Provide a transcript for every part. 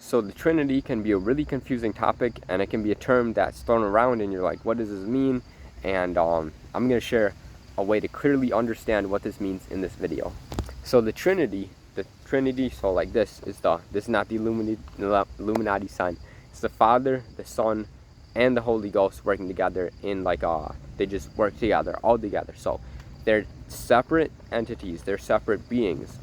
So the Trinity can be a really confusing topic, and it can be a term that's thrown around and you're like, what does this mean? And I'm going to share a way to clearly understand what this means in this video. So the Trinity, so like this is not the Illuminati sign. It's the Father, the Son, and the Holy Ghost working together in they just work together, all together. So they're separate entities, they're separate beings.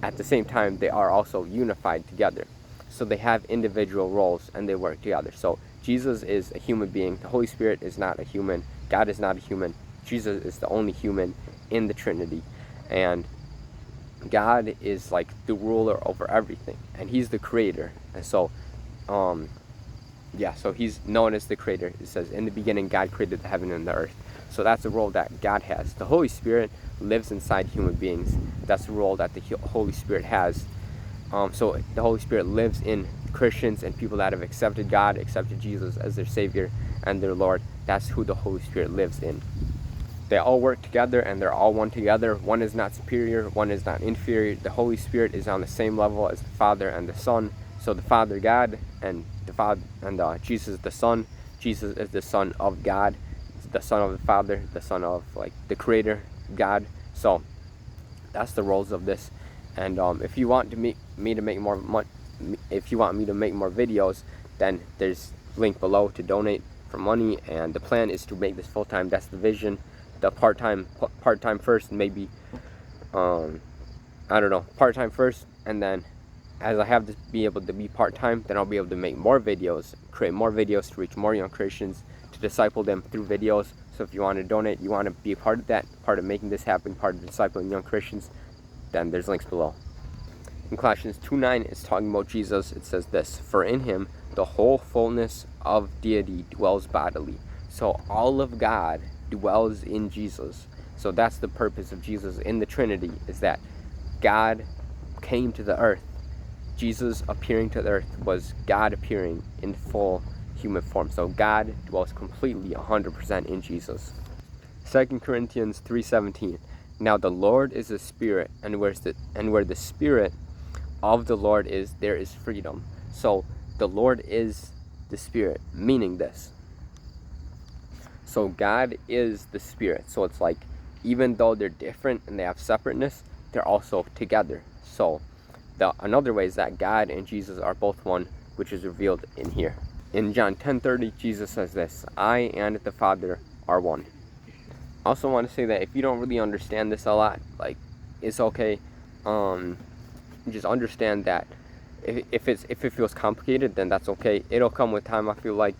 At the same time, they are also unified together. So they have individual roles and they work together. So Jesus is a human being, the Holy Spirit is not a human, God is not a human, Jesus is the only human in the Trinity. And God is like the ruler over everything, and he's the creator. And so so he's known as the creator. It says in the beginning God created the heaven and the earth. So that's the role that God has. The Holy Spirit lives inside human beings. That's the role that the Holy Spirit has. So the Holy Spirit lives in Christians and people that have accepted God, accepted Jesus as their Savior and their Lord. That's who the Holy Spirit lives in. They all work together and they're all one together. One is not superior, one is not inferior. The Holy Spirit is on the same level as the Father and the Son. So the Father, God, and Jesus the Son. Jesus is the Son of God, the Son of the Father, the Son of the Creator, God. So that's the roles of this. And if you want me to make more videos, then there's a link below to donate for money. And the plan is to make this full time. That's the vision. The part-time first, maybe part-time first, and then as I have to be able to be part-time, then I'll be able to make more videos, create more videos to reach more young Christians, to disciple them through videos. So if you want to donate, you want to be a part of that, part of making this happen, part of discipling young Christians, then there's links below. In Colossians 2:9, it's talking about Jesus. It says this: for in him the whole fullness of deity dwells bodily. So all of God dwells in Jesus. So that's the purpose of Jesus in the Trinity, is that God came to the earth. Jesus appearing to the earth was God appearing in full human form. So God dwells completely 100% in Jesus. 2 Corinthians 3:17. Now the Lord is a spirit, and where the spirit of the Lord is, there is freedom. So the Lord is the Spirit, meaning this. So God is the Spirit. So it's like, even though they're different and they have separateness, they're also together. So another way is that God and Jesus are both one, which is revealed in here. In John 10:30, Jesus says this: I and the Father are one. I also want to say that if you don't really understand this a lot, it's okay. Just understand that if it feels complicated, then that's okay. It'll come with time. I feel like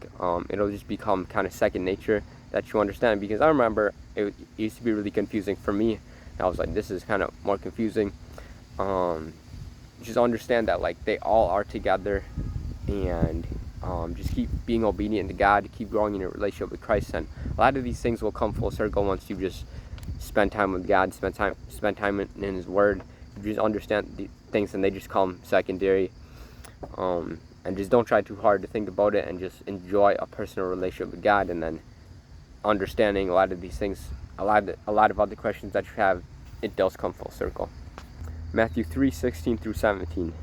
it'll just become kind of second nature that you understand, because I remember it used to be really confusing for me. I was like, this is kind of more confusing. Just understand that they all are together, and just keep being obedient to God, keep growing in your relationship with Christ, and a lot of these things will come full circle once you just spend time with God, spend time in His Word. You just understand the things, and they just come secondary. And just don't try too hard to think about it, and just enjoy a personal relationship with God, and then understanding a lot of these things, a lot of other questions that you have, it does come full circle. Matthew 3:16 through 17.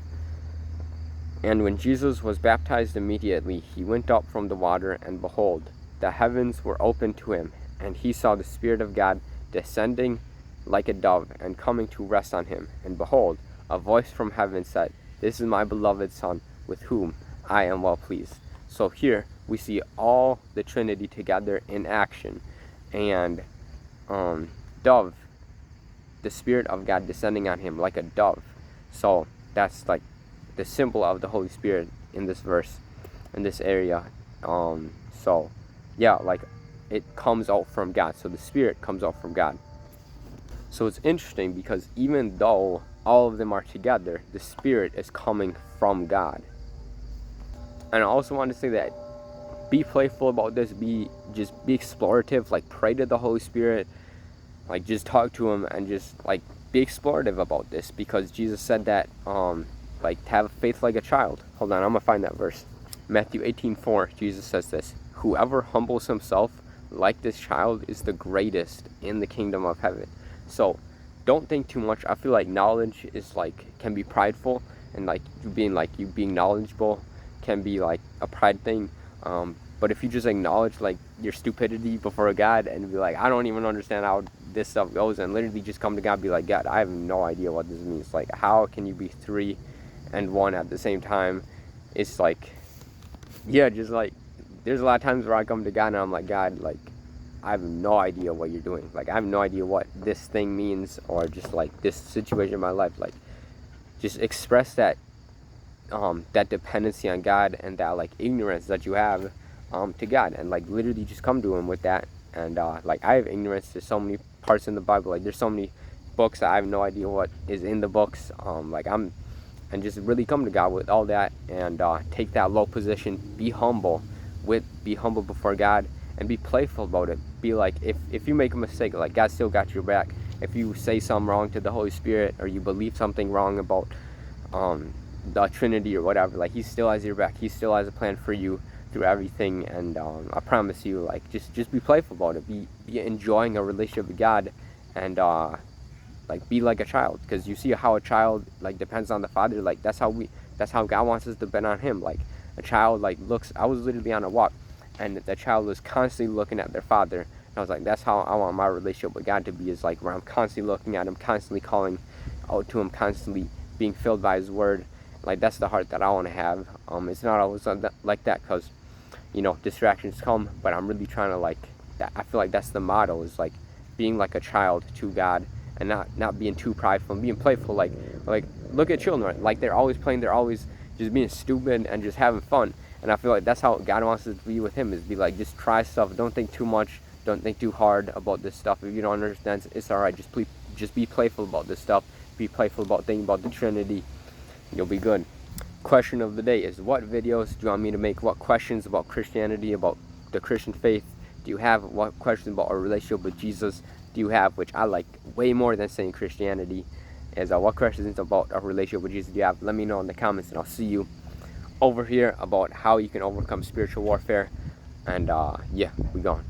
And when Jesus was baptized, immediately he went up from the water, and behold, the heavens were opened to him, and he saw the Spirit of God descending like a dove and coming to rest on him. And behold, a voice from heaven said, This is my beloved Son, with whom I am well pleased. So here we see all the Trinity together in action, and dove, the Spirit of God descending on him like a dove. So that's the symbol of the Holy Spirit in this verse, in this area. So yeah, it comes out from God. So the Spirit comes out from God. So it's interesting, because even though all of them are together, the Spirit is coming from God. And I also want to say that be playful about this, be explorative, pray to the Holy Spirit, just talk to him, and just be explorative about this, because Jesus said that to have faith like a child. Hold on, I'm gonna find that verse. Matthew 18:4, Jesus says this: Whoever humbles himself like this child is the greatest in the kingdom of heaven. So don't think too much. I feel like knowledge is can be prideful, and like you being knowledgeable can be like a pride thing. But if you just acknowledge like your stupidity before God and be like, I don't even understand how this stuff goes, and literally just come to God and be like, God, I have no idea what this means. Like, how can you be 3 and 1 at the same time? It's like, yeah, just like, there's a lot of times where I come to God and I'm like, God, like, I have no idea what you're doing. Like, I have no idea what this thing means, or just like this situation in my life. Like, just express that that dependency on God and that like ignorance that you have to God, and like literally just come to Him with that. And like, I have ignorance to so many parts in the Bible. Like, there's so many books that I have no idea what is in the books. And just really come to God with all that, and take that low position. Be humble before God, and be playful about it. Be like, if you make a mistake, like, God still got your back. If you say something wrong to the Holy Spirit, or you believe something wrong about the Trinity or whatever, like, He still has your back. He still has a plan for you through everything. And I promise you, like, just be playful about it. Be enjoying a relationship with God, and like, be like a child, because you see how a child like depends on the father. Like, that's how God wants us to depend on Him. Like, a child like looks. I was literally on a walk, and the child was constantly looking at their father. And I was like, that's how I want my relationship with God to be, is like, where I'm constantly looking at Him, constantly calling out to Him, constantly being filled by His Word. Like, that's the heart that I want to have. It's not always like that, because distractions come, but I'm really trying to, like, that. I feel like that's the motto, is like being like a child to God, and not being too prideful, and being playful. Like look at children, right? Like, they're always playing, they're always just being stupid and just having fun. And I feel like that's how God wants us to be with Him, is be like, just try stuff, don't think too much, don't think too hard about this stuff. If you don't understand, it's alright. Just be playful about this stuff. Be playful about thinking about the Trinity. You'll be good. Question of the day is, what videos do you want me to make? What questions about Christianity, about the Christian faith do you have? What questions about our relationship with Jesus do you have? Which I like way more than saying Christianity, is what questions about our relationship with Jesus do you have? Let me know in the comments, and I'll see you over here about how you can overcome spiritual warfare. And yeah, we gone.